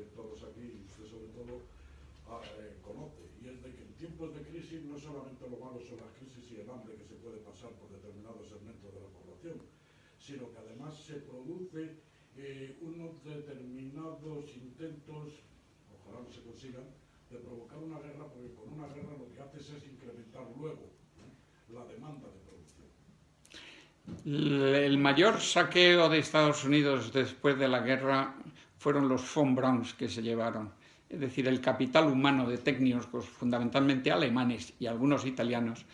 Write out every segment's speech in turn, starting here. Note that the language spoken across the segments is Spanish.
que todos aquí, y usted sobre todo, conoce, y es de que en tiempos de crisis no solamente lo malo son las crisis y el hambre que se puede pasar por determinados segmentos de la población, sino que además se produce unos determinados intentos, ojalá no se consigan, de provocar una guerra, porque con una guerra lo que haces es incrementar luego la demanda de producción. El mayor saqueo de Estados Unidos después de la guerra fueron los von Brauns que se llevaron, es decir, el capital humano de técnicos fundamentalmente alemanes y algunos italianos,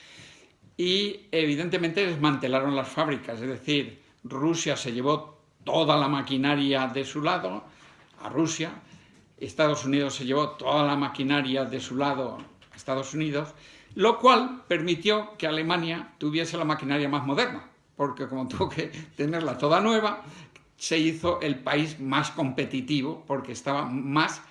y evidentemente desmantelaron las fábricas, es decir, Rusia se llevó toda la maquinaria de su lado a Rusia, Estados Unidos se llevó toda la maquinaria de su lado a Estados Unidos, lo cual permitió que Alemania tuviese la maquinaria más moderna, porque como tuvo que tenerla toda nueva, se hizo el país más competitivo porque estaba más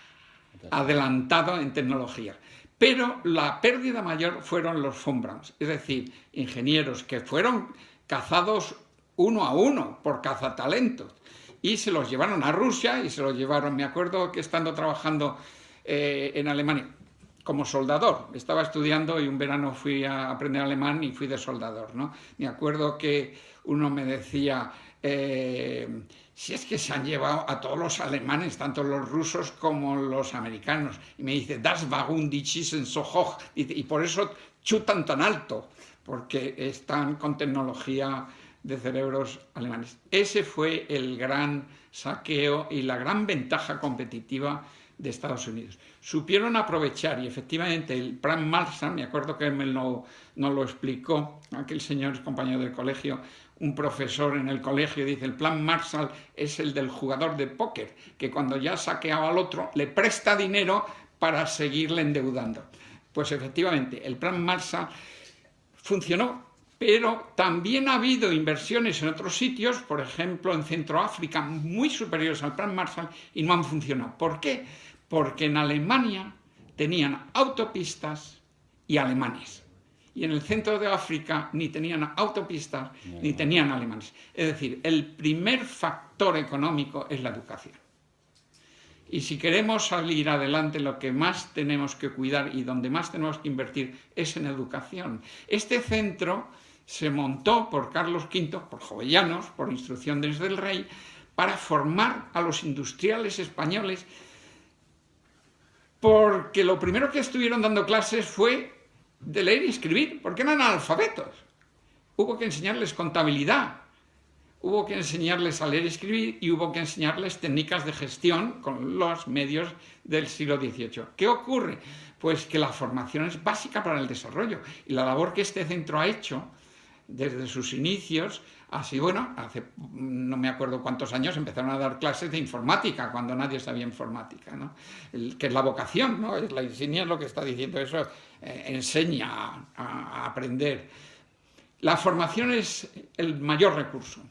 adelantado en tecnología. Pero la pérdida mayor fueron los von Brauns, es decir, ingenieros que fueron cazados uno a uno por cazatalentos y se los llevaron a Rusia y se los llevaron, me acuerdo que estando trabajando en Alemania como soldador, estaba estudiando y un verano fui a aprender alemán y fui de soldador, ¿no? Me acuerdo que uno me decía, si es que se han llevado a todos los alemanes, tanto los rusos como los americanos, y me dice, das warum die schießen so hoch, y por eso chutan tan alto, porque están con tecnología de cerebros alemanes. Ese fue el gran saqueo y la gran ventaja competitiva de Estados Unidos. Supieron aprovechar y efectivamente el plan Marshall, me acuerdo que nos lo explicó aquel señor compañero del colegio, un profesor en el colegio, dice, el plan Marshall es el del jugador de póker, que cuando ya ha saqueado al otro le presta dinero para seguirle endeudando. Pues efectivamente, el plan Marshall funcionó, pero también ha habido inversiones en otros sitios, por ejemplo en Centroáfrica, muy superiores al plan Marshall y no han funcionado. ¿Por qué? Porque en Alemania tenían autopistas y alemanes. Y en el centro de África ni tenían autopistas ni tenían alemanes. Es decir, el primer factor económico es la educación. Y si queremos salir adelante, lo que más tenemos que cuidar y donde más tenemos que invertir es en educación. Este centro se montó por Carlos V, por Jovellanos, por instrucción desde el rey, para formar a los industriales españoles, porque lo primero que estuvieron dando clases fue de leer y escribir, porque eran analfabetos. Hubo que enseñarles contabilidad, hubo que enseñarles a leer y escribir y hubo que enseñarles técnicas de gestión con los medios del siglo XVIII. ¿Qué ocurre? Pues que la formación es básica para el desarrollo y la labor que este centro ha hecho desde sus inicios, así bueno, hace no me acuerdo cuántos años empezaron a dar clases de informática, cuando nadie sabía informática, ¿no? Que es la vocación, ¿no? Es la insignia, es lo que está diciendo eso, enseña a aprender. La formación es el mayor recurso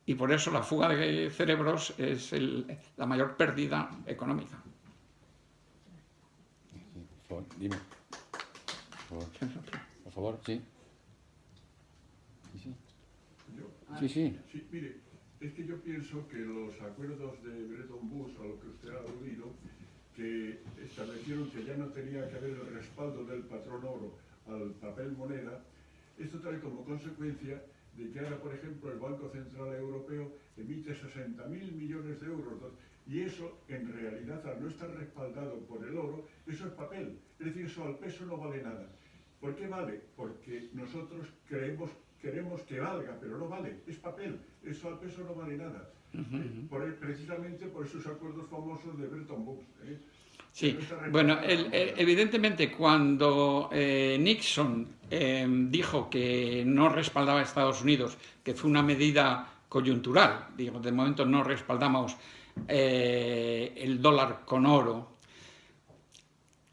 y por eso la fuga de cerebros es la mayor pérdida económica. Por favor, dime. Por favor, sí. Sí. Sí, mire, es que yo pienso que los acuerdos de Bretton Woods, a lo que usted ha aludido, que establecieron que ya no tenía que haber el respaldo del patrón oro al papel moneda, esto trae como consecuencia de que ahora, por ejemplo, el Banco Central Europeo emite 60.000 millones de euros, y eso, en realidad, al no estar respaldado por el oro, eso es papel, es decir, eso al peso no vale nada. ¿Por qué vale? Porque nosotros queremos que valga, pero no vale, es papel, eso al peso no vale nada. Precisamente por esos acuerdos famosos de Bretton Woods. Sí, bueno, evidentemente cuando Nixon dijo que no respaldaba a Estados Unidos, que fue una medida coyuntural, digamos, de momento no respaldamos el dólar con oro,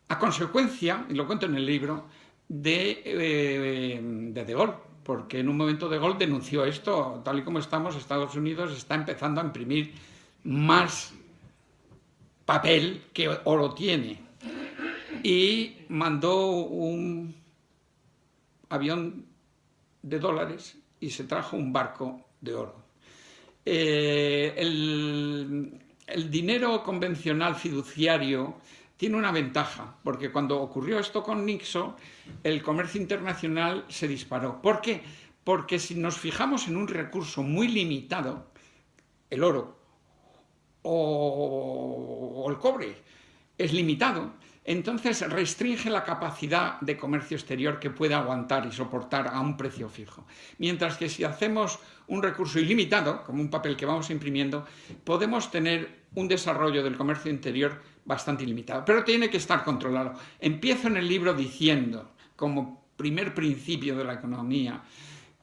a consecuencia, y lo cuento en el libro, de Gaulle, porque en un momento De Gaulle denunció esto, tal y como estamos, Estados Unidos está empezando a imprimir más papel que oro tiene, y mandó un avión de dólares y se trajo un barco de oro. el dinero convencional fiduciario tiene una ventaja, porque cuando ocurrió esto con Nixon, el comercio internacional se disparó. ¿Por qué? Porque si nos fijamos en un recurso muy limitado, el oro o el cobre es limitado, entonces restringe la capacidad de comercio exterior que puede aguantar y soportar a un precio fijo. Mientras que si hacemos un recurso ilimitado, como un papel que vamos imprimiendo, podemos tener un desarrollo del comercio interior bastante ilimitado, pero tiene que estar controlado. Empiezo en el libro diciendo, como primer principio de la economía,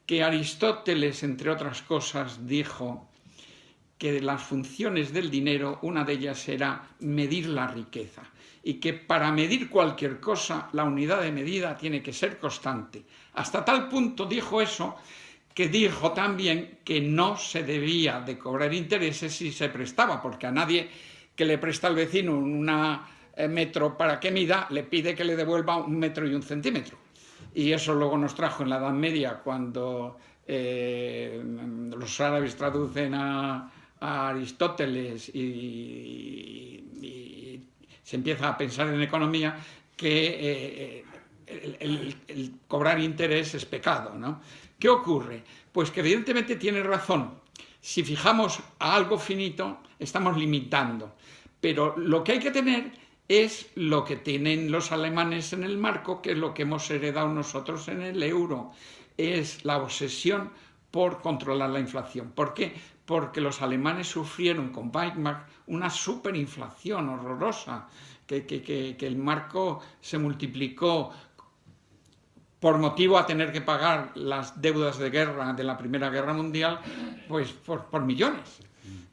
que Aristóteles, entre otras cosas, dijo que de las funciones del dinero, una de ellas era medir la riqueza, y que para medir cualquier cosa, la unidad de medida tiene que ser constante. Hasta tal punto dijo eso, que dijo también que no se debía de cobrar intereses si se prestaba, porque a nadie que le presta al vecino un metro para que mida, le pide que le devuelva 1 metro y 1 centímetro. Y eso luego nos trajo en la Edad Media, cuando los árabes traducen a Aristóteles y se empieza a pensar en economía, que el cobrar interés es pecado, ¿no? ¿Qué ocurre? Pues que evidentemente tiene razón. Si fijamos a algo finito, estamos limitando. Pero lo que hay que tener es lo que tienen los alemanes en el marco, que es lo que hemos heredado nosotros en el euro. Es la obsesión por controlar la inflación. ¿Por qué? Porque los alemanes sufrieron con Weimar una superinflación horrorosa, que el marco se multiplicó por motivo a tener que pagar las deudas de guerra de la Primera Guerra Mundial, pues por millones.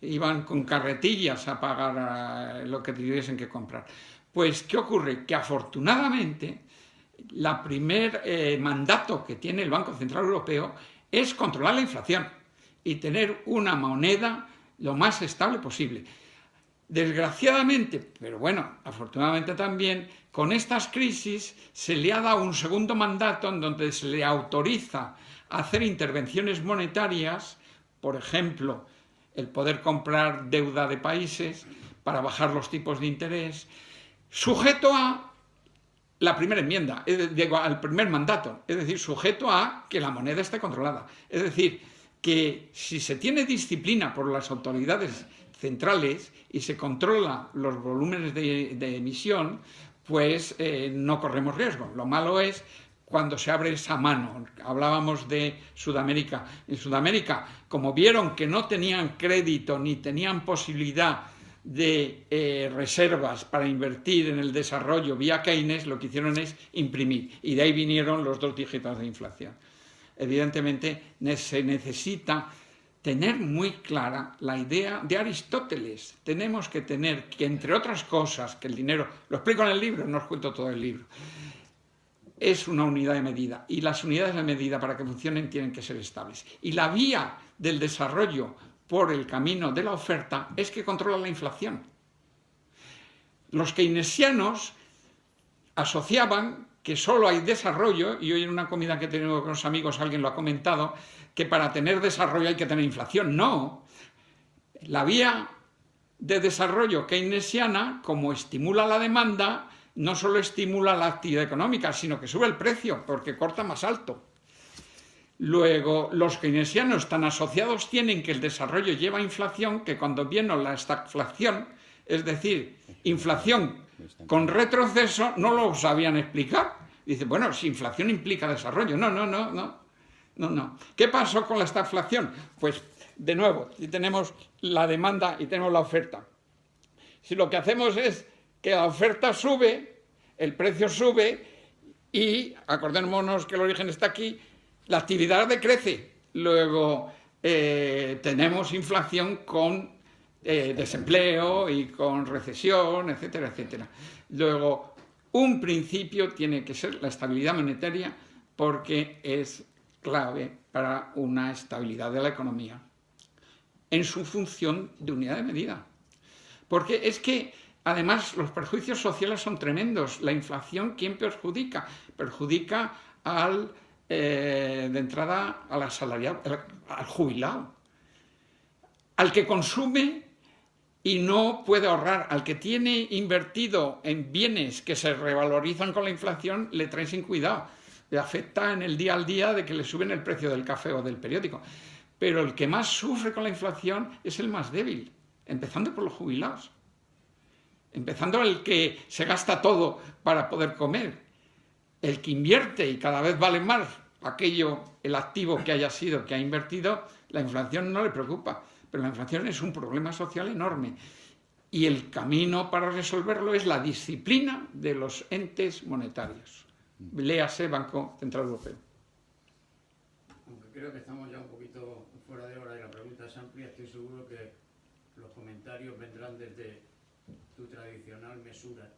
Iban con carretillas a pagar lo que tuviesen que comprar. Pues, ¿qué ocurre? Que afortunadamente, el primer mandato que tiene el Banco Central Europeo es controlar la inflación y tener una moneda lo más estable posible. Desgraciadamente, pero bueno, afortunadamente también, con estas crisis se le ha dado un segundo mandato en donde se le autoriza a hacer intervenciones monetarias, por ejemplo, el poder comprar deuda de países para bajar los tipos de interés, sujeto a la primera enmienda, al primer mandato, es decir, sujeto a que la moneda esté controlada. Es decir, que si se tiene disciplina por las autoridades centrales y se controla los volúmenes de emisión, pues no corremos riesgo. Lo malo es cuando se abre esa mano. Hablábamos de Sudamérica. En Sudamérica, como vieron que no tenían crédito ni tenían posibilidad de reservas para invertir en el desarrollo vía Keynes, lo que hicieron es imprimir. Y de ahí vinieron los 2 dígitos de inflación. Evidentemente se necesita tener muy clara la idea de Aristóteles. Tenemos que tener que, entre otras cosas, que el dinero, lo explico en el libro, no os cuento todo el libro, es una unidad de medida, y las unidades de medida para que funcionen tienen que ser estables. Y la vía del desarrollo por el camino de la oferta es que controla la inflación. Los keynesianos asociaban que solo hay desarrollo, y hoy en una comida que he tenido con los amigos alguien lo ha comentado, que para tener desarrollo hay que tener inflación. No, la vía de desarrollo keynesiana, como estimula la demanda, no solo estimula la actividad económica, sino que sube el precio, porque corta más alto. Luego, los keynesianos tan asociados tienen que el desarrollo lleva inflación, que cuando vino la estagflación, es decir, inflación con retroceso, no lo sabían explicar. Dice, bueno, si inflación implica desarrollo. No. ¿Qué pasó con la estagflación? Pues, de nuevo, si tenemos la demanda y tenemos la oferta. Si lo que hacemos es que la oferta sube, el precio sube y, acordémonos que el origen está aquí, la actividad decrece. Luego tenemos inflación con desempleo y con recesión, etcétera, etcétera. Luego, un principio tiene que ser la estabilidad monetaria, porque es clave para una estabilidad de la economía en su función de unidad de medida. Porque es que, además, los perjuicios sociales son tremendos. La inflación, ¿quién perjudica? Perjudica de entrada al asalariado, al jubilado, al que consume y no puede ahorrar. Al que tiene invertido en bienes que se revalorizan con la inflación, le trae sin cuidado. Le afecta en el día al día de que le suben el precio del café o del periódico. Pero el que más sufre con la inflación es el más débil, empezando por los jubilados. Empezando el que se gasta todo para poder comer. El que invierte y cada vez vale más el activo que haya sido, que ha invertido, la inflación no le preocupa. Pero la inflación es un problema social enorme y el camino para resolverlo es la disciplina de los entes monetarios. Léase Banco Central Europeo. Aunque creo que estamos ya un poquito fuera de hora y la pregunta es amplia, estoy seguro que los comentarios vendrán desde tu tradicional mesura